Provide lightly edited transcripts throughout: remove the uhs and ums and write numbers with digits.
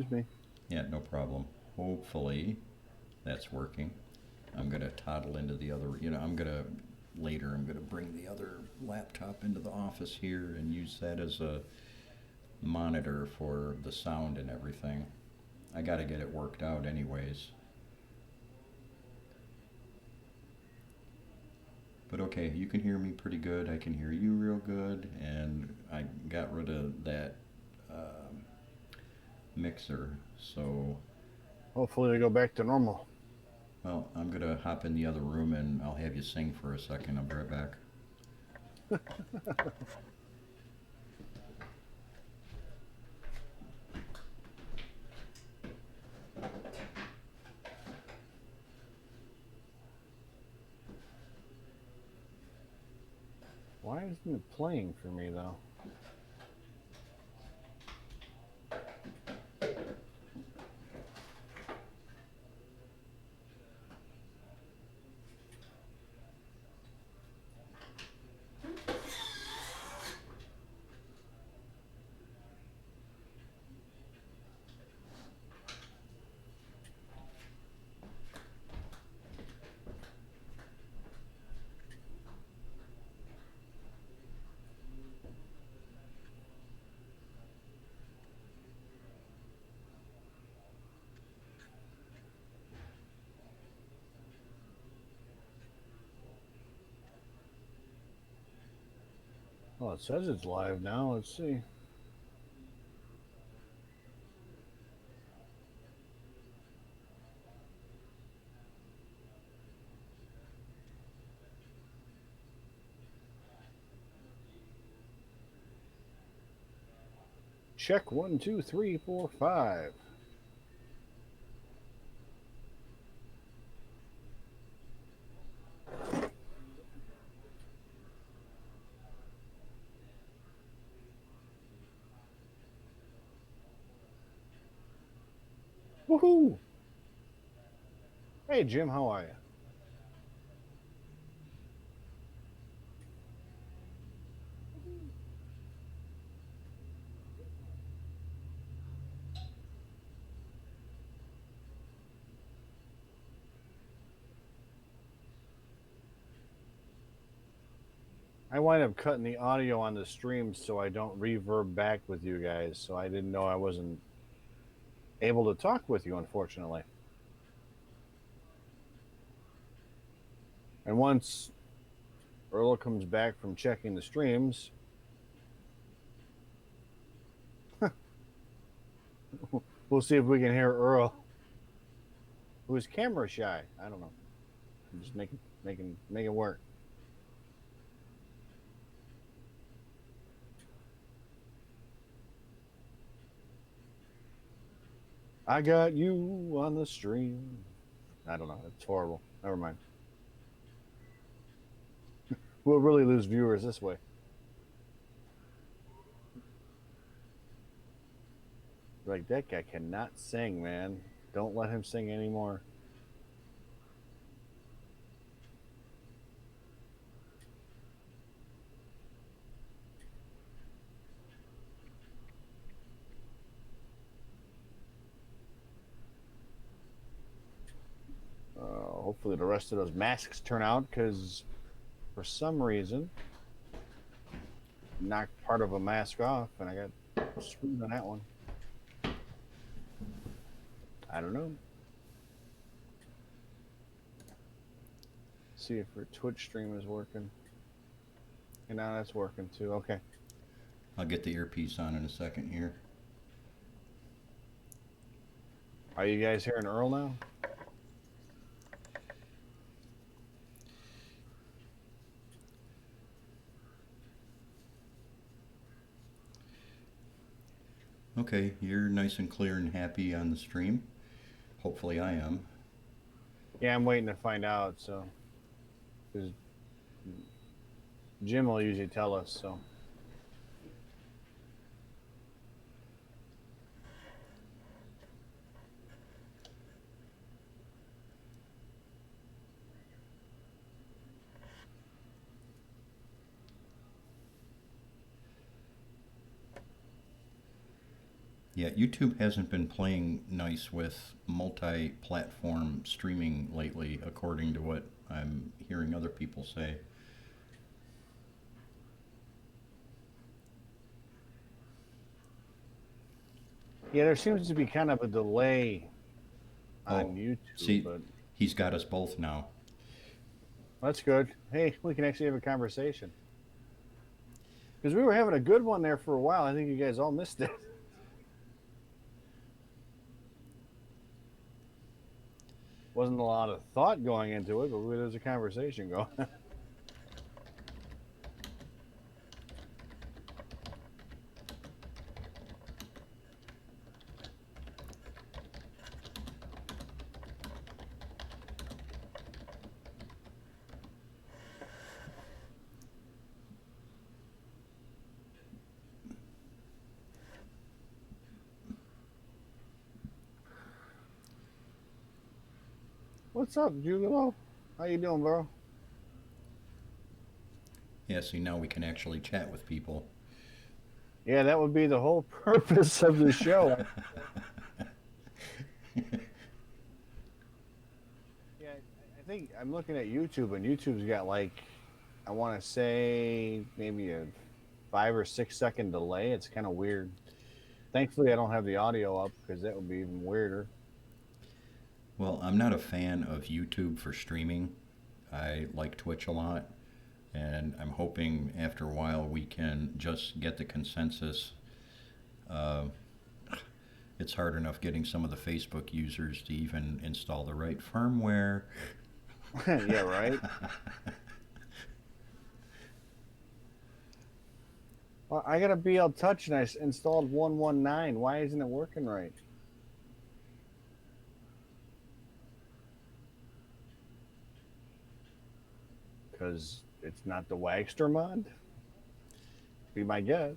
Excuse me. Yeah, no problem. Hopefully that's working. I'm going to toddle into the other, later, I'm going to bring the other laptop into the office here and use that as a monitor for the sound and everything. I got to get it worked out, anyways. But okay, you can hear me pretty good. I can hear you real good. And I got rid of that um mixer. So, Hopefully, we go back to normal. well, I'm going to hop in the other room and I'll have you sing for a second. I'll be right back. Why isn't it playing for me though? Oh, it says it's live now. Let's see. Check 1, 2, 3, 4, 5. Woohoo! Hey Jim, how are you? I wind up cutting the audio on the stream so I don't reverb back with you guys. So I didn't know I wasn't able to talk with you, unfortunately. And once Earl comes back from checking the streams, we'll see if we can hear Earl, who's camera shy. I don't know. I'm just making work. I got you on the stream. I don't know. It's horrible. Never mind. We'll really lose viewers this way. Like, that guy cannot sing, man. Don't let him sing anymore. Hopefully the rest of those masks turn out, because for some reason, knocked part of a mask off, and I got screwed on that one. I don't know. See if her Twitch stream is working. And now that's working too. Okay. I'll get the earpiece on in a second here. Are you guys hearing Earl now? Okay, you're nice and clear and happy on the stream. Hopefully I am. Yeah, I'm waiting to find out. So, because Jim will usually tell us. So, Yeah, YouTube hasn't been playing nice with multi-platform streaming lately, according to what I'm hearing other people say. Yeah, there seems to be kind of a delay on Oh, YouTube, see, but he's got us both now. that's good. Hey, we can actually have a conversation because we were having a good one there for a while. I think you guys all missed it. Wasn't a lot of thought going into it, but there's a conversation going. What's up, Jugalo? How you doing, bro? Yeah, see, now we can actually chat with people. Yeah, that would be the whole purpose of the show. Yeah, I think I'm looking at YouTube, and YouTube's got like, I want to say maybe a 5 or 6 second delay. It's kind of weird. Thankfully, I don't have the audio up because that would be even weirder. Well, I'm not a fan of YouTube for streaming. I like Twitch a lot, and I'm hoping after a while we can just get the consensus. Uh, it's hard enough getting some of the Facebook users to even install the right firmware. Yeah, right. Well, I got a BL Touch and installed 119. Why isn't it working right? Because it's not the Wagster mod? Be my guess.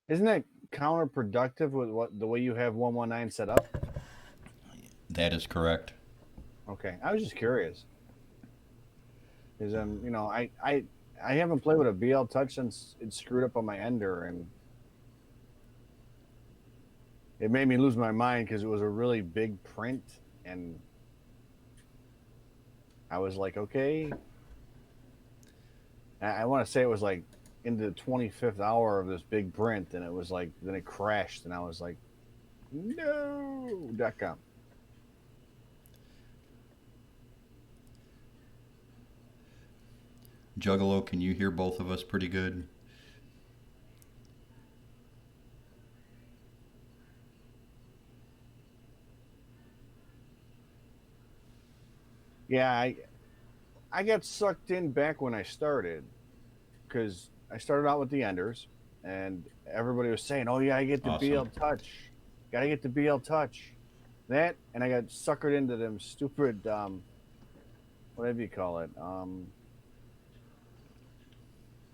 Isn't that counterproductive with the way you have 119 set up? That is correct. Okay, I was just curious because I haven't played with a BL Touch since it screwed up on my Ender, and it made me lose my mind because it was a really big print, and I was like, okay. I want to say it was like into the 25th hour of this big print, and it was like then it crashed, and I was like, no.com. Juggalo, can you hear both of us pretty good? Yeah, I got sucked in back when I started because I started out with the Enders, and everybody was saying, "Oh yeah, I get the Awesome. BL Touch, gotta get the BL Touch." That, and I got suckered into them stupid whatever you call it,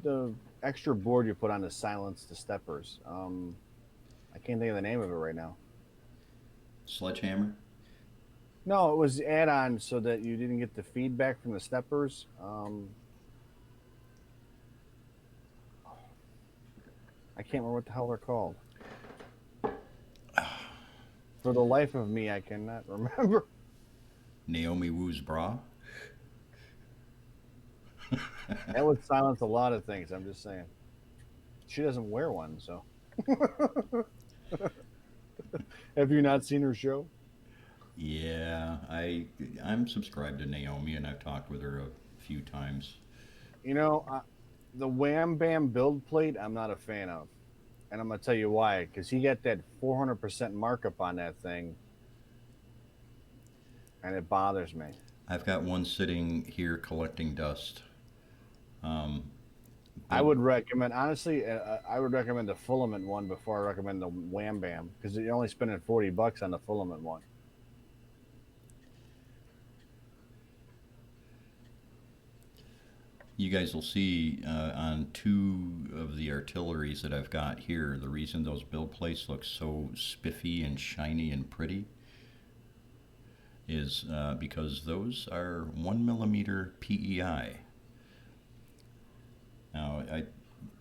the extra board you put on to silence the steppers. I can't think of the name of it right now. Sledgehammer? No, it was add-on so that you didn't get the feedback from the steppers. I can't remember what the hell they're called. For the life of me, I cannot remember. Naomi Wu's bra? That would silence a lot of things. I'm just saying. She doesn't wear one, so. Have you not seen her show? Yeah, I'm subscribed to Naomi and I've talked with her a few times. You know, the Wham Bam build plate, I'm not a fan of. And I'm going to tell you why. Because he got that 400% markup on that thing, and it bothers me. I've got one sitting here collecting dust. Um, I but would recommend, honestly, I would recommend the filament one before I recommend the Wham Bam. Because you're only spending $40 on the filament one. you guys will see on two of the artilleries that I've got here, the reason those build plates look so spiffy and shiny and pretty is because those are 1 millimeter PEI. Now,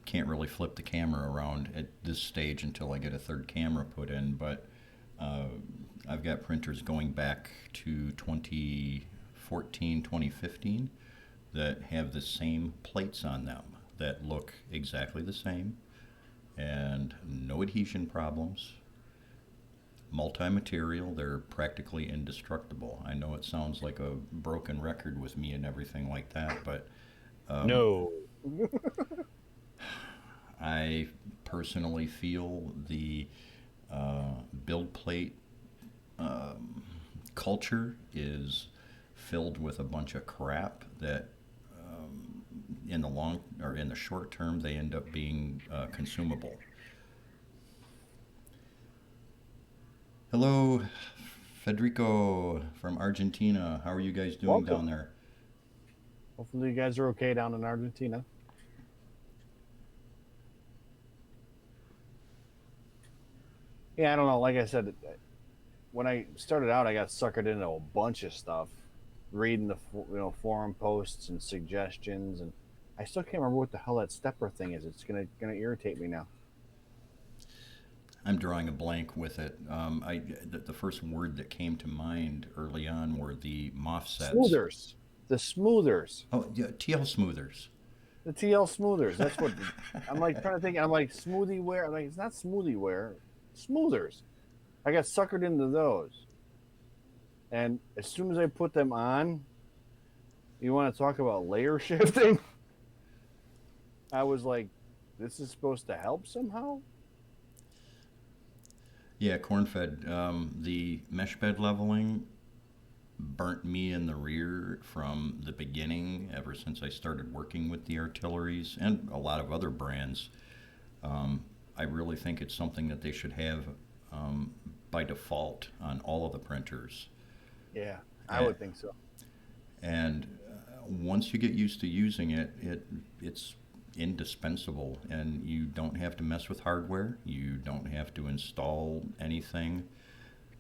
can't really flip the camera around at this stage until I get a third camera put in. But uh, I've got printers going back to 2014, 2015 that have the same plates on them that look exactly the same and no adhesion problems. Multi-material, they're practically indestructible. I know it sounds like a broken record with me and everything like that, but um, No. I personally feel the build plate um, culture is filled with a bunch of crap that in the long or in the short term they end up being consumable. Hello, Federico from Argentina. How are you guys doing down Welcome. there? Hopefully you guys are okay down in Argentina. Yeah, I don't know. Like I said, when I started out, I got suckered into a bunch of stuff, reading the forum posts and suggestions, and I still can't remember what the hell that stepper thing is. It's gonna irritate me now. I'm drawing a blank with it. The first word that came to mind early on were the MOFSETs. Smoothers, the smoothers, Oh, yeah, TL smoothers. the TL smoothers. That's what I'm like trying to think. I'm like smoothie wear. I'm like it's not smoothie wear, smoothers. I got suckered into those, and as soon as I put them on, you want to talk about layer shifting? I was like, this is supposed to help somehow. Yeah, corn fed. The mesh bed leveling burnt me in the rear from the beginning, ever since I started working with the artilleries and a lot of other brands. Um, I really think it's something that they should have by default on all of the printers. Yeah, I And, would think so. and once you get used to using it, it's indispensable, and you don't have to mess with hardware. You don't have to install anything.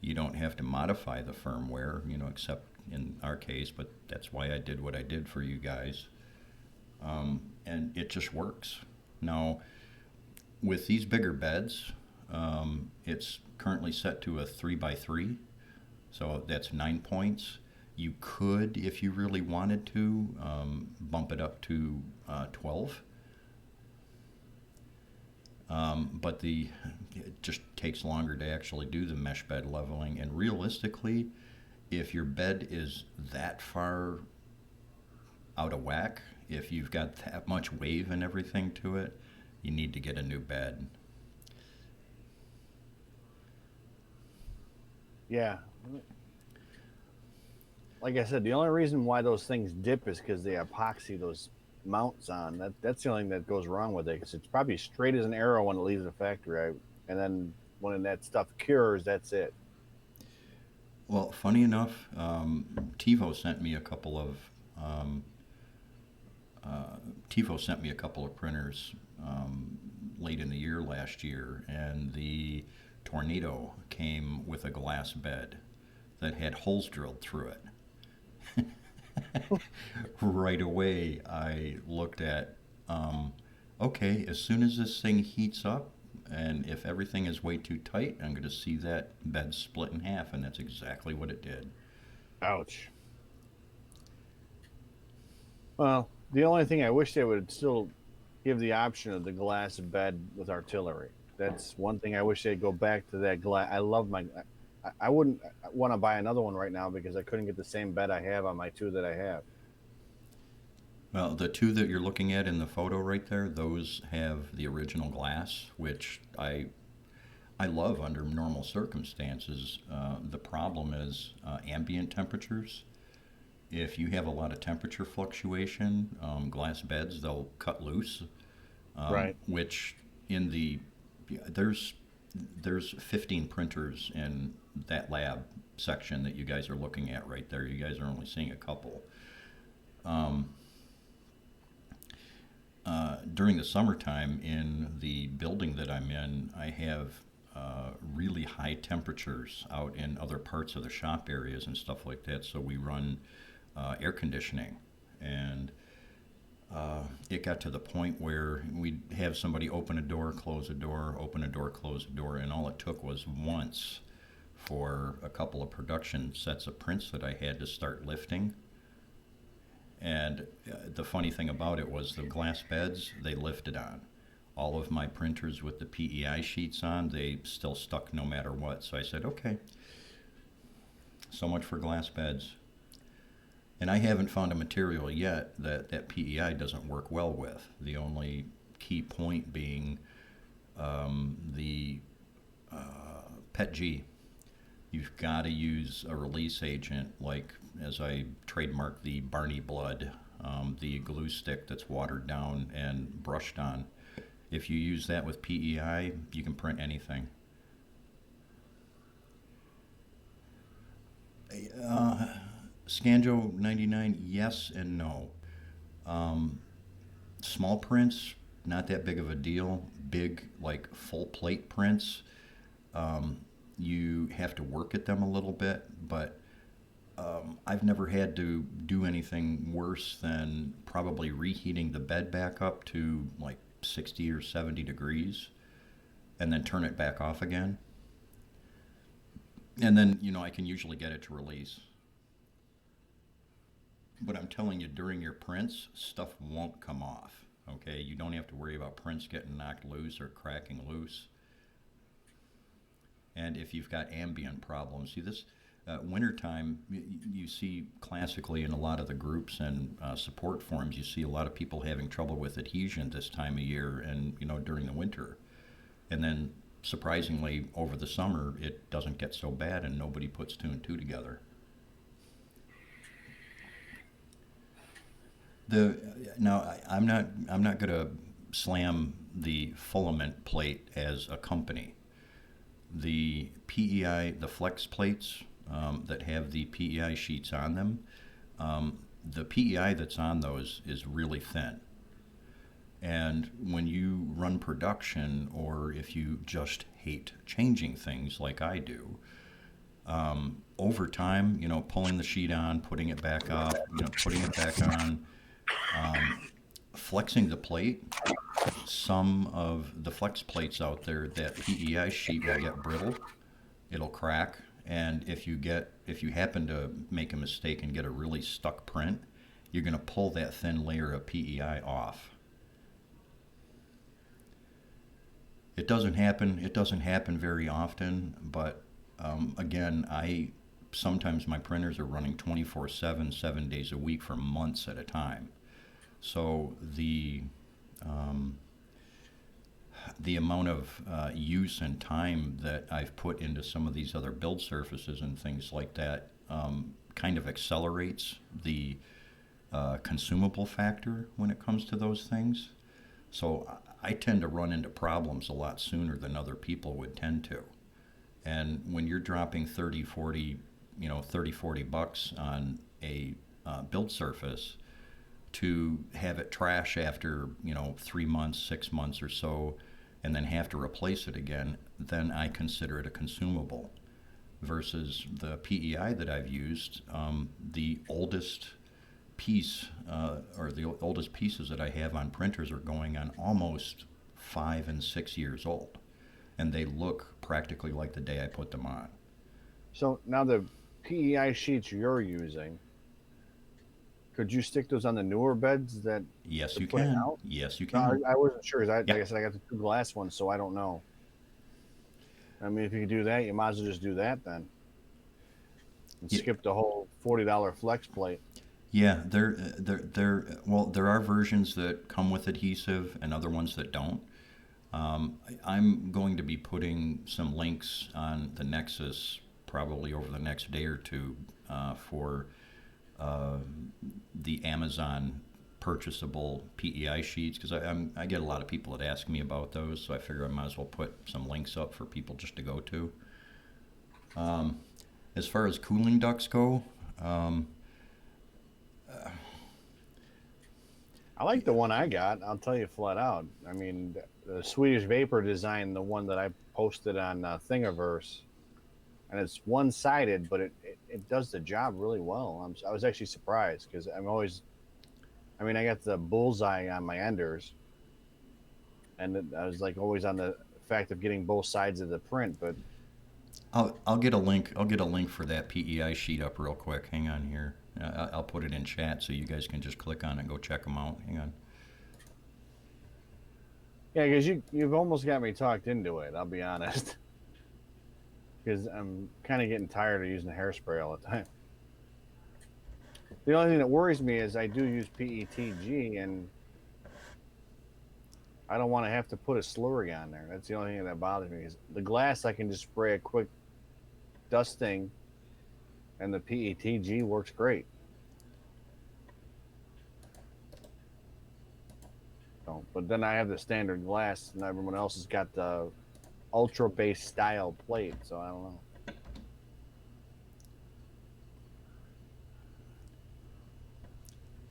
You don't have to modify the firmware, except in our case. But that's why I did what I did for you guys, and it just works. Now, with these bigger beds, it's currently set to a 3x3, so that's 9 points. You could, if you really wanted to, bump it up to 12. But it just takes longer to actually do the mesh bed leveling. And realistically, if your bed is that far out of whack, if you've got that much wave and everything to it, you need to get a new bed. Yeah, like I said, the only reason why those things dip is because they epoxy those mounts on. That's the only thing that goes wrong with it because it's probably straight as an arrow when it leaves the factory, right? And then when that stuff cures, that's it. Well, funny enough, TiVo sent me a couple of um, TiVo sent me a couple of printers late in the year last year, and the Tornado came with a glass bed that had holes drilled through it. Right away, I looked at, okay, as soon as this thing heats up, and if everything is way too tight, I'm going to see that bed split in half, and that's exactly what it did. Ouch. Well, the only thing I wish they would still give the option of the glass bed with artillery. That's one thing I wish they'd go back to that glass. I love my. I wouldn't want to buy another one right now because I couldn't get the same bed I have on my two that I have. Well, the two that you're looking at in the photo right there, those have the original glass, which I love under normal circumstances. The problem is ambient temperatures. If you have a lot of temperature fluctuation, glass beds they'll cut loose, Right. which in the there's there's 15 printers in that lab section that you guys are looking at right there. You guys are only seeing a couple. Um, During the summertime in the building that I'm in, I have really high temperatures out in other parts of the shop areas and stuff like that. So we run air conditioning, and it got to the point where we'd have somebody open a door, close a door, open a door, close a door, and all it took was once for a couple of production sets of prints that I had to start lifting. And the funny thing about it was the glass beds, they lifted on. All of my printers with the PEI sheets on, they still stuck no matter what. So I said, okay, so much for glass beds. And I haven't found a material yet that PEI doesn't work well with. The only key point being the PETG. You've got to use a release agent, like as I trademark the Barney Blood, the glue stick that's watered down and brushed on. If you use that with PEI, you can print anything. Scanjo 99, yes and no. Small prints, not that big of a deal. Big, like full plate prints, you have to work at them a little bit, but I've never had to do anything worse than probably reheating the bed back up to like 60 or 70 degrees and then turn it back off again. And then, I can usually get it to release. But I'm telling you, during your prints, stuff won't come off. Okay, you don't have to worry about prints getting knocked loose or cracking loose. And if you've got ambient problems, see this wintertime, you see classically in a lot of the groups and support forums, you see a lot of people having trouble with adhesion this time of year and during the winter. And then surprisingly, over the summer, it doesn't get so bad and nobody puts two and two together. I'm not going to slam the filament plate as a company. The PEI, the flex plates that have the PEI sheets on them, the PEI that's on those is really thin. And when you run production, or if you just hate changing things like I do, over time, pulling the sheet on, putting it back up, putting it back on, flexing the plate, some of the flex plates out there, that PEI sheet will get brittle, it'll crack, and if you happen to make a mistake and get a really stuck print, you're going to pull that thin layer of PEI off. It doesn't happen very often, but again, sometimes my printers are running 24/7, 7 days a week for months at a time. So the amount of use and time that I've put into some of these other build surfaces and things like that kind of accelerates the consumable factor when it comes to those things. So I tend to run into problems a lot sooner than other people would tend to. And when you're dropping 30, 40 bucks on a build surface, to have it trash after 3 months, 6 months or so, and then have to replace it again, then I consider it a consumable. Versus the PEI that I've used, the oldest piece or the oldest pieces that I have on printers are going on almost 5 and 6 years old, and they look practically like the day I put them on. So now the PEI sheets you're using, could you stick those on the newer beds that? Yes, you Put it can. out? Yes, you No, can. I wasn't sure. 'Cause like Yeah. I said, I got the two glass ones, so I don't know. I mean, if you can do that, you might as well just do that then, and Yeah. skip the whole $40 flex plate. Yeah, there are versions that come with adhesive and other ones that don't. I'm going to be putting some links on the Nexus probably over the next day or two for the Amazon purchasable PEI sheets, because I get a lot of people that ask me about those, so I figure I might as well put some links up for people just to go to. As far as cooling ducts go, I like the one I got. I'll tell you flat out. I mean, the Swedish Vapor design, the one that I posted on Thingiverse, and it's one-sided, but it does the job really well. I was actually surprised because I'm always I mean, I got the bullseye on my enders, and I was like always on the fact of getting both sides of the print. But I'll get a link. I'll get a link for that PEI sheet up real quick. Hang on here. I'll put it in chat so you guys can just click on it and go check them out. Hang on. yeah, because you've almost got me talked into it. I'll be honest, because I'm kind of getting tired of using hairspray all the time. The only thing that worries me is I do use PETG, and I don't want to have to put a slurry on there. That's the only thing that bothers me. Is the glass I can just spray a quick dusting, and the PETG works great. So, but then I have the standard glass, and everyone else has got the ultra base style plate. So I don't know.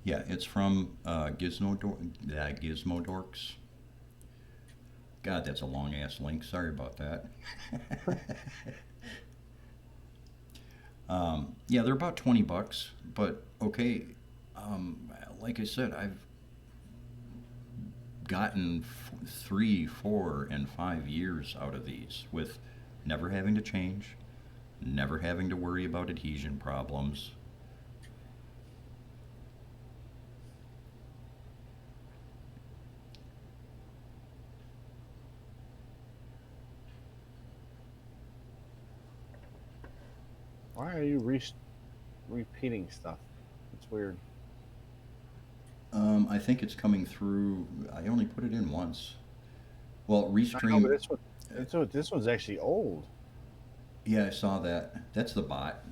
Yeah, it's from Gizmo Dorks. God, that's a long ass link. Sorry about that. Yeah, they're about 20 bucks, but okay. Like I said, I've gotten 3, 4, and 5 years out of these with never having to change, never having to worry about adhesion problems. Why are you repeating stuff? It's weird. I think it's coming through. I only put it in once. Well, I know, but Restream. this one's actually old. Yeah, I saw that. That's the bot.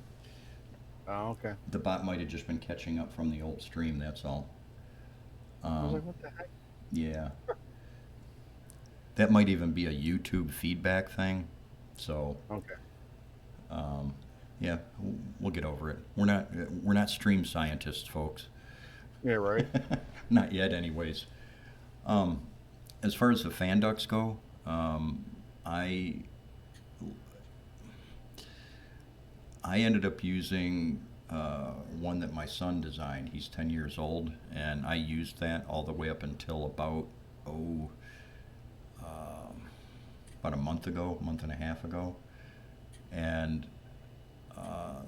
Oh, okay. The bot might have just been catching up from the old stream. That's all. I was Um, like, what the heck? yeah, that might even be a YouTube feedback thing. So, Okay. um, yeah, we'll get over it. We're not stream scientists, folks. Yeah, right. Not yet, anyways. Um, as far as the fan ducts go, I I ended up using one that my son designed. He's 10 years old, and I used that all the way up until oh um, about a month ago, month and a half ago, and uh,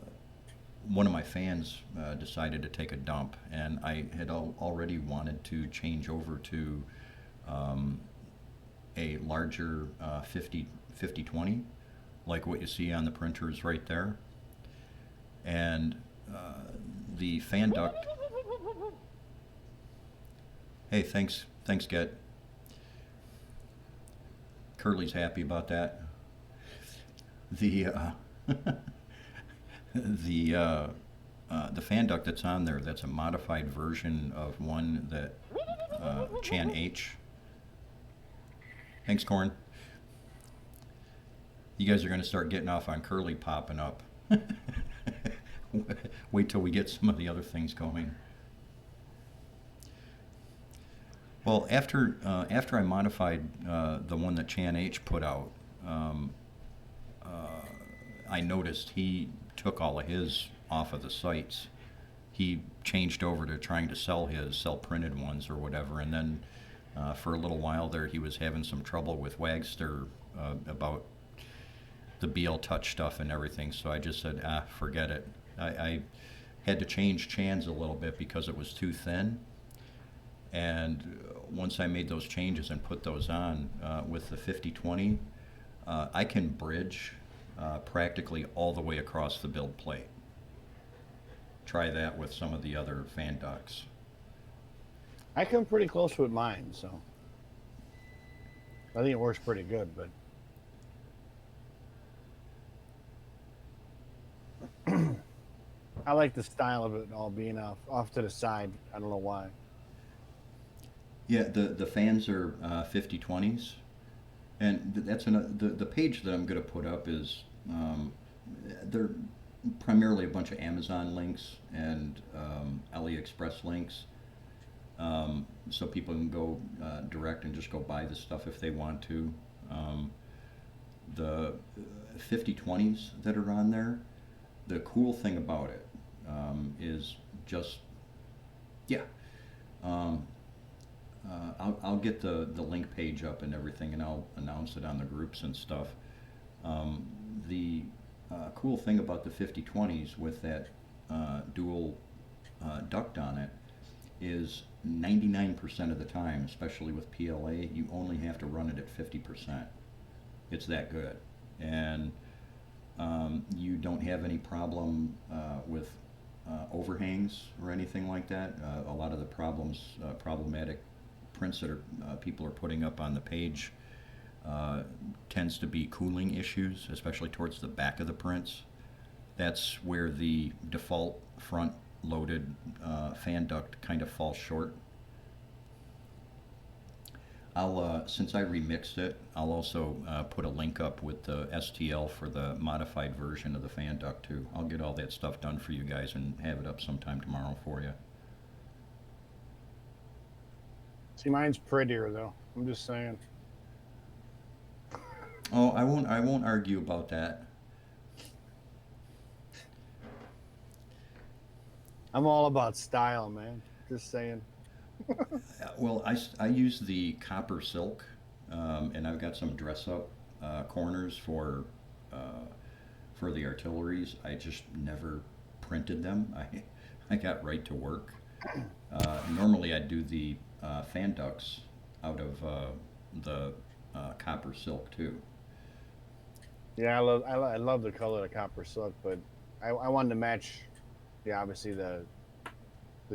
one of my fans decided to take a dump, and I had already wanted to change over to um, a larger 5020, like what you see on the printers right there. And the fan duct. Hey, thanks, Get. Curly's happy about that. The the the fan duct that's on there, that's a modified version of one that Chan H. Thanks, Corn. You guys are going to start getting off on Curly popping up. Wait till we get some of the other things going. Well, after I modified the one that Chan H put out, um, uh, I noticed he took all of his off of the sites. He changed over to trying to sell printed ones or whatever, and then for a little while there, he was having some trouble with Wagster about the BL Touch stuff and everything. So I just said, forget it. I had to change Chan's a little bit because it was too thin. And once I made those changes and put those on with the 5020, I can bridge practically all the way across the build plate. Try that with some of the other fan ducts. I come pretty close with mine, so I think it works pretty good. But I like the style of it all being off to the side. I don't know why. Yeah, the fans are 5020s, and that's the page that I'm going to put up is they're primarily a bunch of Amazon links and AliExpress links, so people can go direct and just go buy the stuff if they want to. Um, the 5020s that are on there, the cool thing about it is just, yeah, Um, I'll get the link page up and everything, and I'll announce it on the groups and stuff. Um, the cool thing about the 5020s with that dual duct on it is 99% of the time, especially with PLA, you only have to run it at 50%. It's that good. And you don't have any problem with overhangs or anything like that. A lot of the problematic prints that people are putting up on the page tends to be cooling issues, especially towards the back of the prints. That's where the default front loaded fan duct kind of falls short. Since I remixed it, I'll also put a link up with the STL for the modified version of the fan duct too. I'll get all that stuff done for you guys and have it up sometime tomorrow for you. See, mine's prettier though. I'm just saying. Oh, I won't argue about that. I'm all about style, man. Just saying. Well, I use the copper silk, and I've got some dress up corners uh, for the artilleries. I just never printed them. I got right to work. Normally, I do the fan ducts out of the copper silk too. Yeah, I love the color of the copper silk, but I wanted to match, yeah, obviously the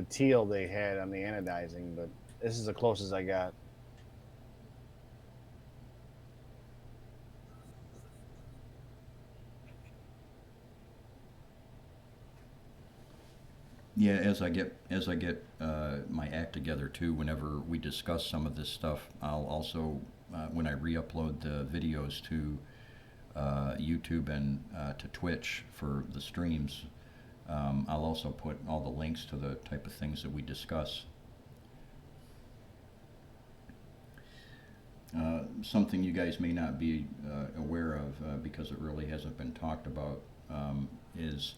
teal they had on the anodizing, but this is the closest I got. Yeah, as I get my act together too, whenever we discuss some of this stuff, I'll also when I re-upload the videos to YouTube and to Twitch for the streams, I'll also put all the links to the type of things that we discuss. Something you guys may not be aware of because it really hasn't been talked about is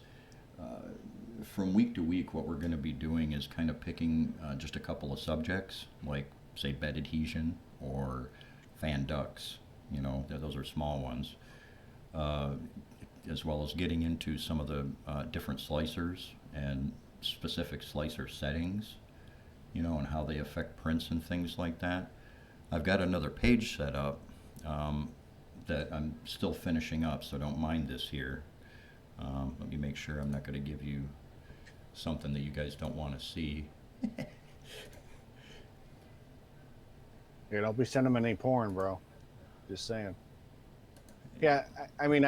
from week to week, what we're going to be doing is kind of picking just a couple of subjects, like, say, bed adhesion or fan ducts. Those are small ones. Uh, as well as getting into some of the different slicers and specific slicer settings, and how they affect prints and things like that. I've got another page set up um, that I'm still finishing up, so don't mind this here. Let me make sure I'm not going to give you something that you guys don't want to see. Yeah, don't be sending them any porn, bro. Just saying. Yeah, I mean,